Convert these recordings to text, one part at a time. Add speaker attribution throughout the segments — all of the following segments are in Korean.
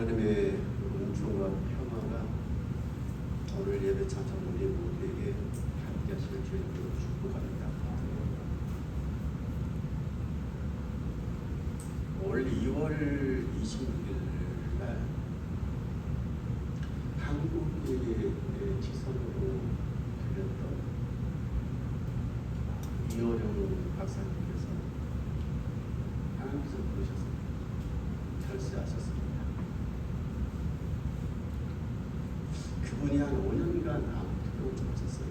Speaker 1: 하나님의 은총과 평화가 오늘 예배 참석 우리 모두에게 함께 하실 주님으로 축복합니다. 올 2월 26일 날 한국의 지선으로 들렸던 이호령 박사님께서 하나님께서 부르셔서 결세하셨습니다. 그분이 한 5년간 암투병을 하셨어요.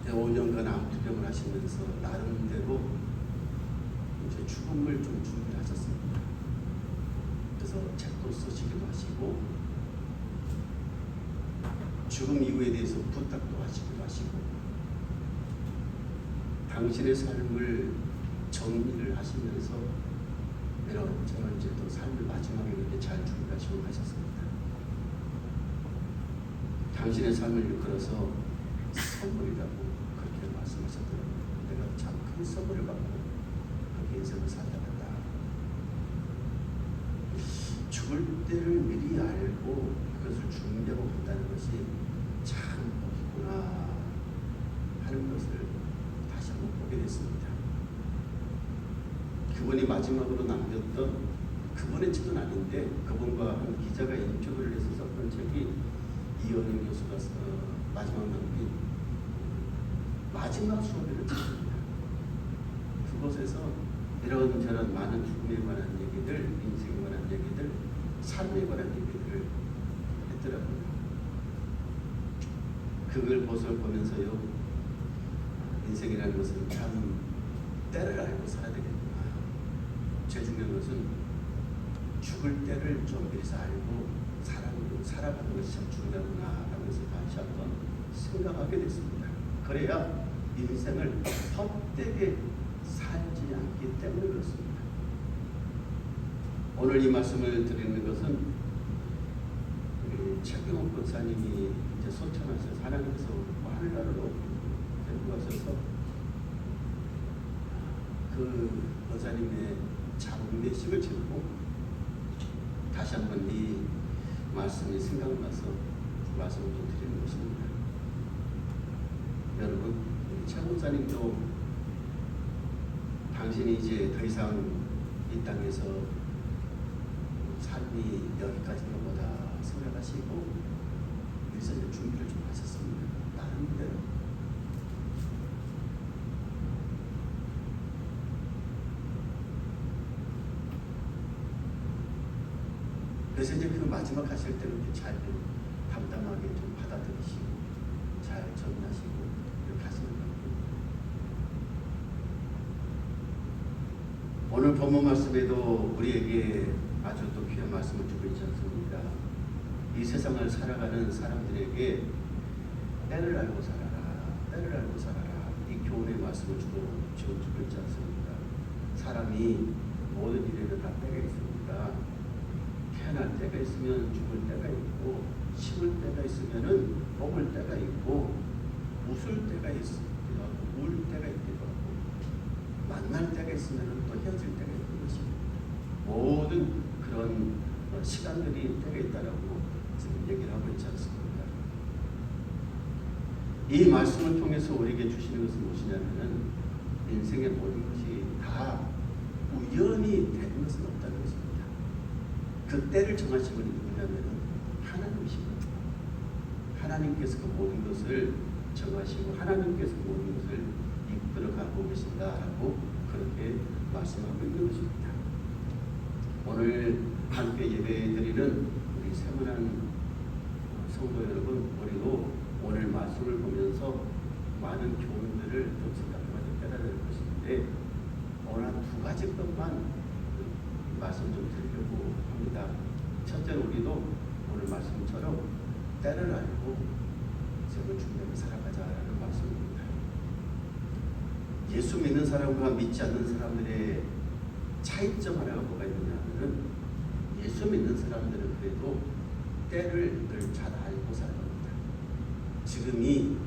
Speaker 1: 5년간 암투병을 하시면서 나름대로 이제 죽음을 좀 준비하셨습니다. 그래서 책도 쓰시기도 하시고 죽음 이후에 대해서 부탁도 하시기도 하시고 당신의 삶을 정리를 하시면서 여러분 저는 이제 또 삶을 마지막에 이렇게 잘 준비하시고 가셨습니다. 당신의 삶을 이끌어서 선물이라고 그렇게 말씀하셨더라고요. 내가 참 큰 선물을 받고 그렇게 인생을 살아간다. 죽을 때를 미리 알고 그것을 준비하고 간다는 것이 참 복이구나 하는 것을 다시 한번 보게 됐습니다. 그분이 마지막으로 남겼던 그분의 책은 아닌데 그분과 한 기자가 인터뷰를 해서 썼던 책이 이현영 교수가 마지막 남긴 마지막 수업이라는 책입니다. 그곳에서 이런저런 많은 죽음에 관한 얘기들, 인생에 관한 얘기들, 삶에 관한 얘기들을 했더라고요. 그걸 보면서요, 인생이라는 것은 참 때를 알고 살아야 되겠구나. 제일 중요한 것은 죽을 때를 좀 미리서 알고 살아가는 것이 참 중요하구나 하면서 다시 한번 생각하게 됐습니다. 그래야 인생을 헛되게 살지 않기 때문에 그렇습니다. 오늘 이 말씀을 드리는 것은 최경옥 권사님이 이제 소천하셔서 하나님께서 하늘나라로 데리고 가셔서 그 권사님의 장례식을 치르고 다시 한번 이 말씀이 생각나서 말씀을 좀 드리는 것입니다. 여러분, 최 권사님도 당신이 이제 더 이상 이 땅에서 삶이 여기까지가 뭐다 생각하시고 그래서 이제 준비를 좀 하셨습니다. 나름대로. 그래서 이제 그 마지막 하실 때는 잘 담담하게 좀 받아들이시고 잘 정리하시고 이렇게 하시는 겁니다. 오늘 본문 말씀에도 우리에게 아주 또 귀한 말씀을 주고 있지 않습니까? 이 세상을 살아가는 사람들에게 때를 알고 살아라, 때를 알고 살아라. 이 교훈의 말씀을 주고 있지 않습니까? 사람이 모든 일에는 다 때가 있습니다. 태어날 때가 있으면 죽을 때가 있고, 심을 때가 있으면은 먹을 때가 있고, 웃을 때가 있기도 하고, 울 때가 있기도 하고, 만날 때가 있으면은 또 헤어질 때가 있는 것입니다. 모든 그런 시간들이 때가 있다라고 지금 얘기를 하고 있지 않습니까? 이 말씀을 통해서 우리에게 주시는 것은 무엇이냐면은 인생의 모든 것이 다 우연히 되는 것은 없다는 것입니다. 그 때를 정하신 분이 누구냐면 하나님이십니다. 하나님께서 그 모든 것을 정하시고 하나님께서 그 모든 것을 이끌어가고 계신다라고 그렇게 말씀하고 있는 것입니다. 오늘 함께 예배드리는 우리 세문안 성도 여러분, 우리도 오늘 말씀을 보면서 많은 교훈들을 좀 생각하고 깨달아야 될 것인데 오늘 한 두 가지 것만 말씀 좀 드리려고 합니다. 첫째는 우리도 오늘 말씀처럼 때를 알고 생을 준비하며 살아가자라는 말씀입니다. 예수 믿는 사람과 믿지 않는 사람들의 차이점 하나가 뭐가 있느냐 하면은 예수 믿는 사람들은 그래도 때를 늘 잘 알고 살아갑니다. 지금이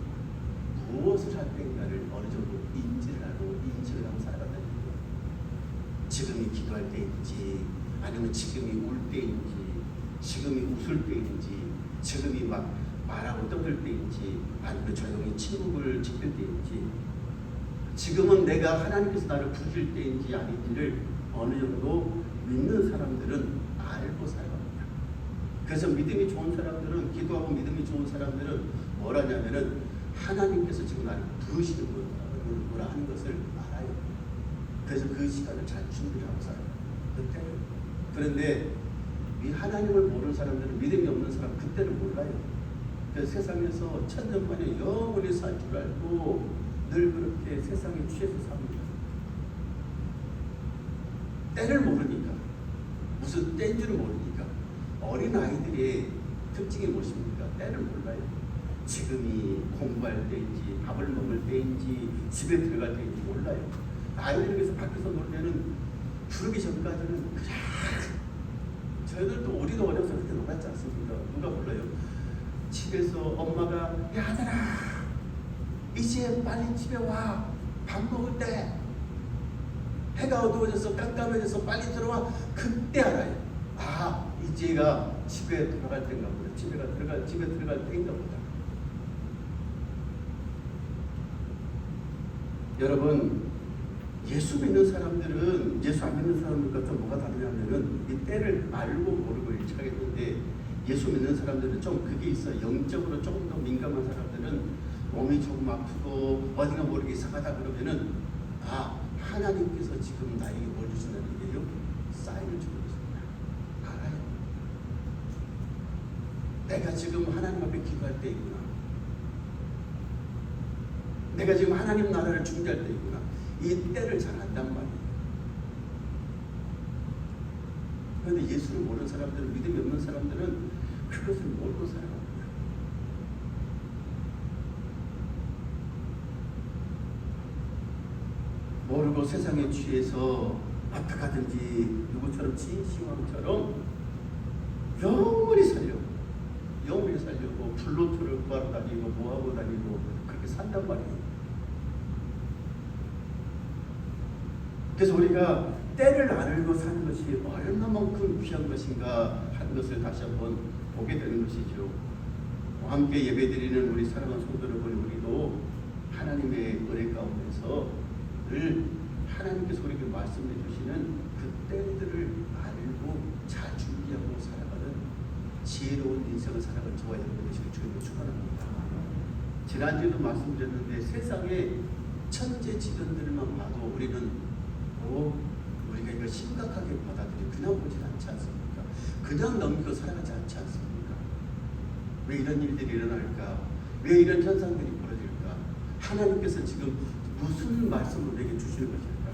Speaker 1: 무엇을 할 때인가를 어느 정도 인지를 하고 살아간다는 거예요. 지금이 기도할 때인지 아니면 지금이 울 때인지, 지금이 웃을 때인지, 지금이 막 말하고 떠들 때인지, 아니면 조용히 침묵을 지킬 때인지, 지금은 내가 하나님께서 나를 부르실 때인지 아닌지를 어느 정도 믿는 사람들은 알고 살아갑니다. 그래서 믿음이 좋은 사람들은, 기도하고 믿음이 좋은 사람들은 뭘 하냐면은 하나님께서 지금 나를 부르시는 거라 하는 것을 알아요. 그래서 그 시간을 잘 준비하고 살아요. 그때. 그런데 이 하나님을 모르는 사람들은, 믿음이 없는 사람 그때를 몰라요. 그래서 세상에서 천년만에 영원히 살 줄 알고 늘 그렇게 세상에 취해서 삽니다. 때를 모르니까, 무슨 때인 줄을 모르니까. 어린 아이들의 특징이 무엇입니까? 때를 몰라요. 지금이 공부할 때인지, 밥을 먹을 때인지, 집에 들어갈 때인지 몰라요. 아이들에게서 밖에서 놀 때는 부르기 전까지는 그냥, 저희들도 우리도 어려서 그렇게 놀았지 않습니까? 누가 몰라요? 집에서 엄마가, 야 아들아, 이제 빨리 집에 와. 밥 먹을 때. 해가 어두워져서 깜깜해져서 빨리 들어와. 그때 알아요. 아, 이제가 집에 들어갈 때인가 보다. 집에 들어갈 때인가 보다. 여러분, 예수 믿는 사람들은 예수 안 믿는 사람들과 좀 뭐가 다르냐면은 이 때를 알고 모르고 일치하겠는데, 예수 믿는 사람들은 좀 그게 있어. 영적으로 조금 더 민감한 사람들은 몸이 조금 아프고 어디가 모르게 이상하다 그러면은, 아, 하나님께서 지금 나에게 뭘 주신다는 게요? 사인을 주고 있습니다. 알아요. 내가 지금 하나님 앞에 기도할 때이구나. 내가 지금 하나님 나라를 준비할 때이구나. 이 때를 잘 안단 말이에요. 그런데 예수를 모르는 사람들은, 믿음이 없는 사람들은 그것을 모르고 살아갑니다. 모르고 세상에 취해서 어떻게 하든지 누구처럼 진시황처럼 영원히 살려고 플루토를 구하러 다니고 뭐하고 다니고 그렇게 산단 말이에요. 그래서 우리가 때를 알고 사는 것이 얼마만큼 귀한 것인가 하는 것을 다시 한번 보게 되는 것이죠. 함께 예배드리는 우리 사랑하는 성도 여러분, 우리도 하나님의 은혜 가운데서 늘 하나님께서 우리에게 말씀해 주시는 그 때들을 알고 잘 준비하고 살아가는 지혜로운 인생을 살아가는 저와 여러분 되시길 주님으로 축원합니다. 지난주에도 말씀드렸는데, 세상의 천재지변들만 봐도 우리는 우리가 이걸 심각하게 받아들이고 그냥 보지 않지 않습니까? 그냥 넘기고 살아가지 않지 않습니까? 왜 이런 일들이 일어날까? 왜 이런 현상들이 벌어질까? 하나님께서 지금 무슨 말씀을 우리에게 주시는 것일까?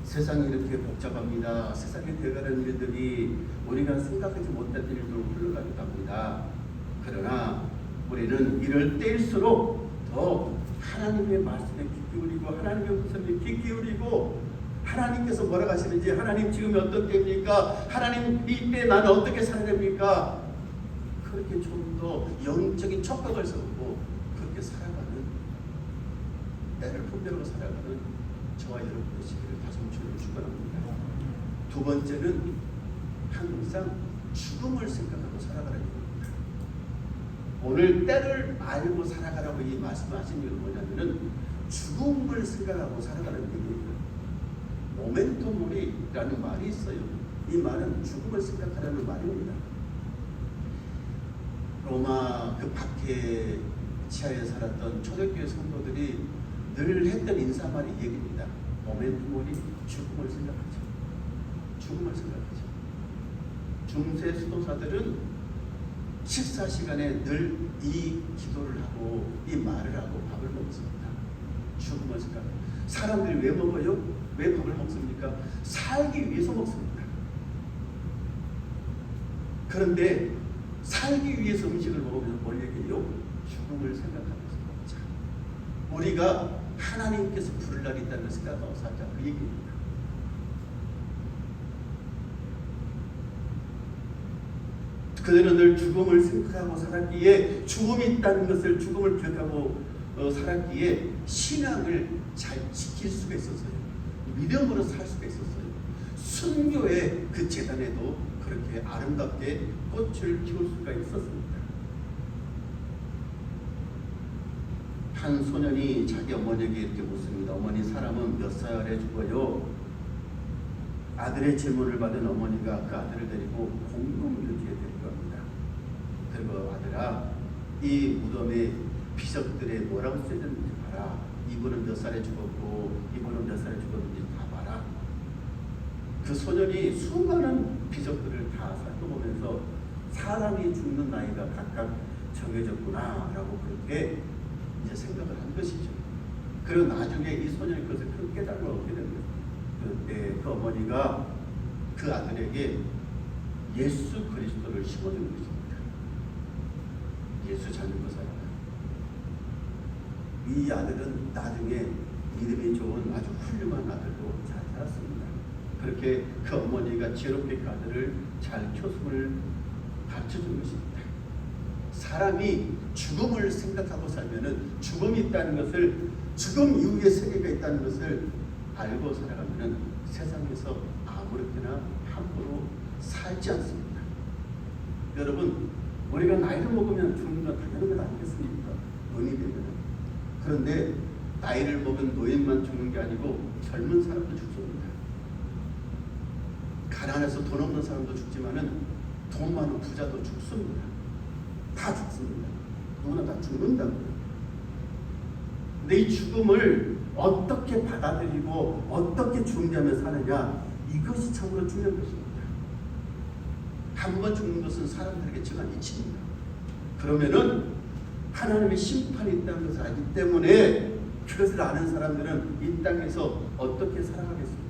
Speaker 1: 세상이 이렇게 복잡합니다. 세상에 되어가는 일들이 우리가 생각하지 못했던 일들로 흘러가기도 합니다. 그러나 우리는 이럴 때일수록 더 하나님의 말씀에 귀 기울이고, 하나님의 음성에 귀 기울이고, 하나님께서 뭐라고 하시는지, 하나님 지금이 어떤 때입니까? 하나님 이때 나는 어떻게 살아야 됩니까? 그렇게 좀 더 영적인 촉각을 세우고 그렇게 살아가는, 때를 분별하고 살아가는 저와 여러분 되시기를 다시 한번 주님을 축원합니다. 두 번째는 항상 죽음을 생각하고 살아가는 겁니다. 오늘 때를 알고 살아가라고 이 말씀하신 이유는 뭐냐면은 죽음을 생각하고 살아가는 얘기예요. 모멘토모리라는 말이 있어요. 이 말은 죽음을 생각하라는 말입니다. 로마 그 박해 지하에 살았던 초대교회 성도들이 늘 했던 인사말이 이 얘기입니다. 모멘토모리, 죽음을 생각하죠. 죽음을 생각하죠. 중세 수도사들은 식사 시간에 늘 이 기도를 하고 이 말을 하고 밥을 먹습니다. 죽음을 생각하고. 사람들이 왜 먹어요? 왜 밥을 먹습니까? 살기 위해서 먹습니다. 그런데 살기 위해서 음식을 먹으면 뭘 얘기해요? 죽음을 생각하면서 먹자. 우리가 하나님께서 부를 날이 있다는 걸 생각하고 살자. 그 얘기입니다. 그들은 늘 죽음을 생각하고 살았기에, 죽음이 있다는 것을, 죽음을 기억하고 살았기에 신앙을 잘 지킬 수가 있었어요. 믿음으로 살 수가 있었어요. 순교의 그 재단에도 그렇게 아름답게 꽃을 피울 수가 있었습니다. 한 소년이 자기 어머니에게 이렇게 묻습니다. 어머니, 사람은 몇 살에 죽어요? 아들의 질문을 받은 어머니가 그 아들을 데리고 공동묘지에 데리고 갑니다. 그리고 아들아, 이 무덤에 비석들에 뭐라고 써있는지 봐라. 이분은 몇 살에 죽었고 이분은 몇 살에 죽었는지 다 봐라. 그 소년이 수많은 비석들을 다 살펴보면서 사람이 죽는 나이가 각각 정해졌구나 라고 그렇게 이제 생각을 한 것이죠. 그리고 나중에 이 소년이 그것을 큰 깨달음을 얻게 된 거죠. 그때 그 어머니가 그 아들에게 예수 그리스도를 심어준 것입니다. 예수 잘 믿고 살아라. 이 아들은 나중에 믿음이 좋은 아주 훌륭한 아들로 잘 살았습니다. 그렇게 그 어머니가 지혜롭게 그 아들을 잘 교수를 가르쳐준 것입니다. 사람이 죽음을 생각하고 살면은 죽음이 있다는 것을, 죽음 이후의 세계가 있다는 것을 알고 살아가면은 세상에서 아무렇게나 함부로 살지 않습니다. 여러분, 우리가 나이를 먹으면 죽는 건 당연한 것 아니겠습니까? 노인이 되면. 그런데 나이를 먹은 노인만 죽는 게 아니고 젊은 사람도 죽습니다. 가난해서 돈 없는 사람도 죽지만은 돈 많은 부자도 죽습니다. 다 죽습니다. 누구나 다 죽는다고요. 근데 이 죽음을 어떻게 받아들이고 어떻게 준비하며 사느냐, 이것이 참으로 중요한 것입니다. 한 번 죽는 것은 사람들에게 정한 이치입니다. 그러면은 하나님의 심판이 있다는 것을 알기 때문에 그것을 아는 사람들은 이 땅에서 어떻게 살아가겠습니까?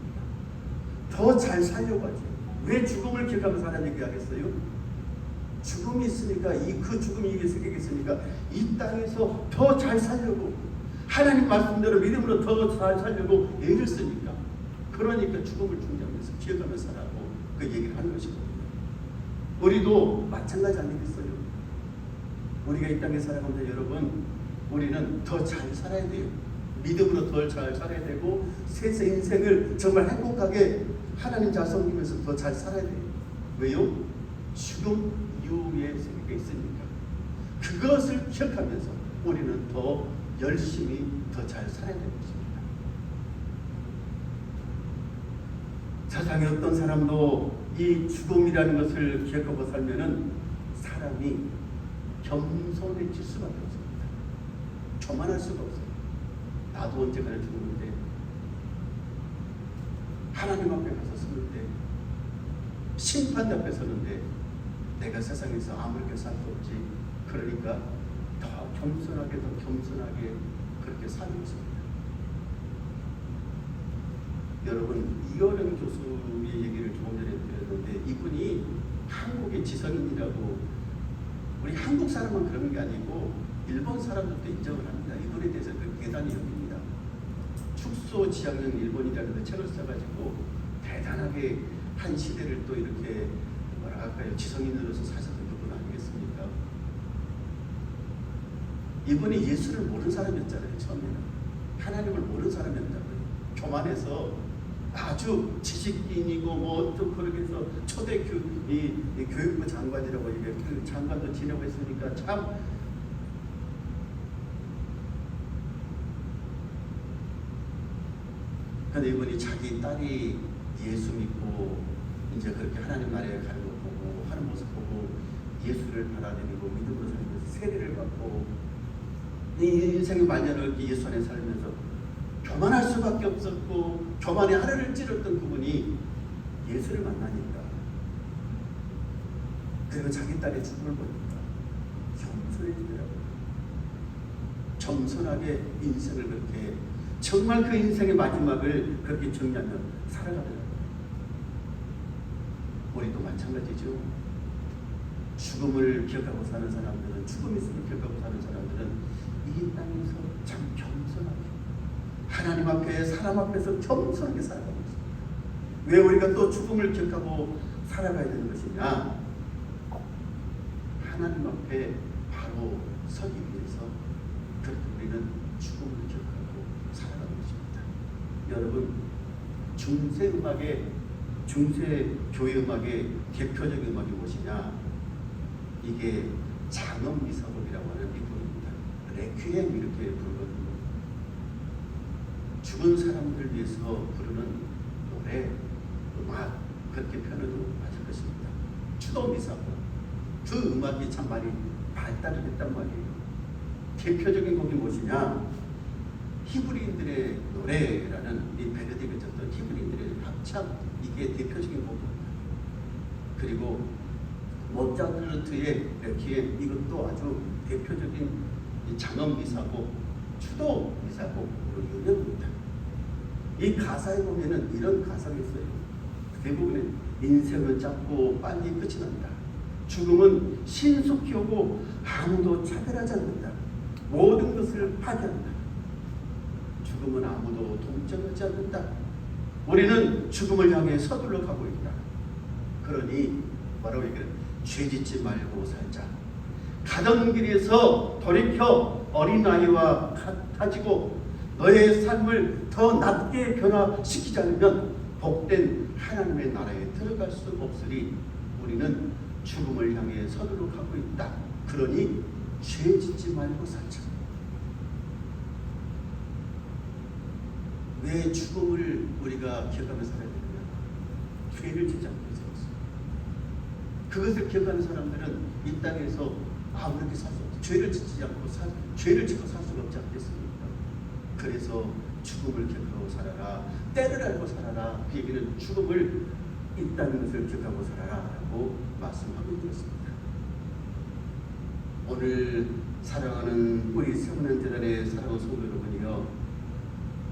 Speaker 1: 더 잘 살려고 하죠. 왜 죽음을 기억하면서 하나님 얘기하겠어요? 죽음이 있으니까, 그 죽음이 이게 생기겠으니까 이 땅에서 더 잘 살려고, 하나님 말씀대로 믿음으로 더 잘 살려고 애를 쓰니까, 그러니까 죽음을 준비하면서 기억하면서 살라고 그 얘기를 하는 것이거든요. 우리도 마찬가지 아니겠어요? 우리가 이 땅에 살아가는데 여러분, 우리는 더 잘 살아야 돼요. 믿음으로 더 잘 살아야 되고, 세세 인생을 정말 행복하게 하나님 잘 섬기면서 더 잘 살아야 돼요. 왜요? 죽음 이후의 세계가 있으니까. 그것을 기억하면서 우리는 더 열심히 더 잘 살아야 되는 것입니다. 세상에 어떤 사람도 이 죽음이라는 것을 기억하고 살면은 사람이 겸손해질 수밖에 없습니다. 교만할 수가 없어요. 나도 언젠가는 죽는데, 하나님 앞에 가서 서는데, 심판 앞에 서는데 내가 세상에서 아무렇게 살 수 없지. 그러니까 더 겸손하게 그렇게 사는 것입니다. 여러분, 이어령 교수의 얘기를 조금 전에 드렸는데, 이분이 한국의 지성인이라고, 우리 한국 사람만 그런 게 아니고 일본 사람들도 인정을 합니다. 이분에 대해서 그 대단히 여깁니다. 축소 지향형 일본이라는 그 책을 써가지고 대단하게 한 시대를 또 이렇게 뭐라 할까요? 지성인으로서 사셨던 분 아니겠습니까? 이분이 예수를 모르는 사람이었잖아요. 처음에는 하나님을 모르는 사람이었다고요. 교만해서 아주 지식인이고 뭐 좀 그렇게 해서 초대 교육부 장관이라고 이게 그 장관도 지내고 했으니까 참 근데 이분이 자기 딸이 예수 믿고 이제 그렇게 하나님 나라에 가는 거 보고 하는 모습 보고 예수를 받아들이고 믿음으로 살면서 세례를 받고 이 인생의 말년을 예수 안에 살면서 교만할 수밖에 없었고 교만의 하늘을 찌르던 그분이 예수를 만나니까, 그리고 자기 딸의 죽음을 보니까 겸손해지더라고요. 겸손하게 인생을 그렇게 정말 그 인생의 마지막을 그렇게 정리하며 살아가더라고요. 우리도 마찬가지죠. 죽음을 기억하고 사는 사람들은, 죽음이 있음을 기억하고 사는 사람들은 이 땅에서 참 겸손하게 하나님 앞에 사람 앞에서 겸손하게 살아가고 있습니다. 왜 우리가 또 죽음을 기억하고 살아가야 되는 것이냐? 하나님 앞에 바로 서기 위해서 그렇게 우리는 죽음을 기억하고 살아가는 것입니다. 여러분, 중세 교회 음악의 대표적인 음악이 무엇이냐? 이게 장엄미사곡이라고 하는 이 곡입니다. 레퀴엠 이렇게 부르거든요. 죽은 사람들 위해서 부르는 노래, 음악, 그렇게 표현해도 맞을 것입니다. 추도미사곡, 그 음악이 참 많이 발달을 했단 말이에요. 대표적인 곡이 무엇이냐? 히브리인들의 노래라는 이 멜로디가 있었던 히브리인들의 합창, 이게 대표적인 곡입니다. 그리고 모차르트의 레퀴엠, 이것도 아주 대표적인 장엄미사곡, 추도미사곡으로 유명합니다. 이 가사에 보면은 이런 가사가 있어요. 대부분의 인생은 짧고 빨리 끝이 난다. 죽음은 신속히 오고 아무도 차별하지 않는다. 모든 것을 파괴한다. 죽음은 아무도 동정하지 않는다. 우리는 죽음을 향해 서둘러 가고 있다. 그러니 뭐라고 얘기해? 죄짓지 말고 살자. 가던 길에서 돌이켜 어린아이와 같아지고 너의 삶을 더 낮게 변화시키지 않으면 복된 하나님의 나라에 들어갈 수 없으니 우리는 죽음을 향해 서둘러 가고 있다. 그러니 죄짓지 말고 살자. 왜 죽음을 우리가 기억하며 살아야 되느냐? 죄를 짓지 않고 있었어요. 그것을 기억하는 사람들은 이 땅에서 그렇게 살 수 없어. 죄를 짓지 않고 죄를 짓고 살 수가 없지 않겠습니까? 그래서 죽음을 기억하고 살아라. 때를 알고 살아라. 그 얘기는 죽음을 있다는 것을 기억하고 살아라 라고 말씀하고 있습니다. 오늘 사랑하는 우리 세문안재단의 사랑하는 성도 여러분이여,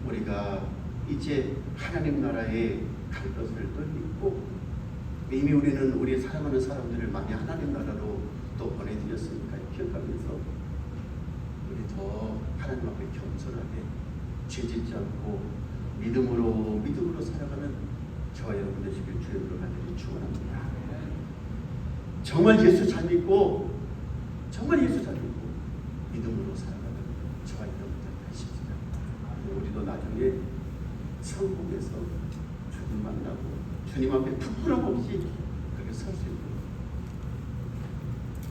Speaker 1: 우리가 이제 하나님 나라에 갈 것을 또 믿고 이미 우리는 우리 사랑하는 사람들을 많이 하나님 나라로 또 보내드렸으니까 기억하면서 우리 더 하나님 앞에 겸손하게 죄짓지 않고 믿음으로 살아가는 저와 여러분 되시길 주님으로 간절히 축원합니다. 정말 예수 잘 믿고 믿음으로 살아가는 저와 여러분들 되십시다. 우리도 나중에 천국에서 주님 만나고 주님 앞에 부끄럼 없이 그렇게 설 수 있는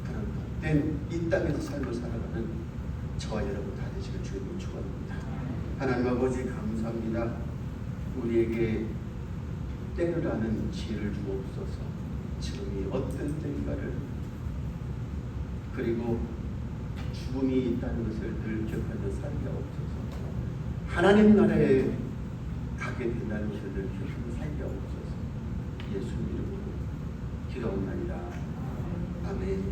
Speaker 1: 그런 복된 이 땅에서 삶을 살아가는 저와 여러분 다 되시길 주님으로 축원합니다. 하나님 아버지 감사합니다. 우리에게 때를 아는 지혜를 주옵소서. 지금이 어떤 때인가를, 그리고 죽음이 있다는 것을 늘 기억하며 살게 하옵소서. 하나님 나라에 가게 된다는 것을 늘 기억하며 살게 하옵소서. 예수 이름으로 기도합니다. 아멘.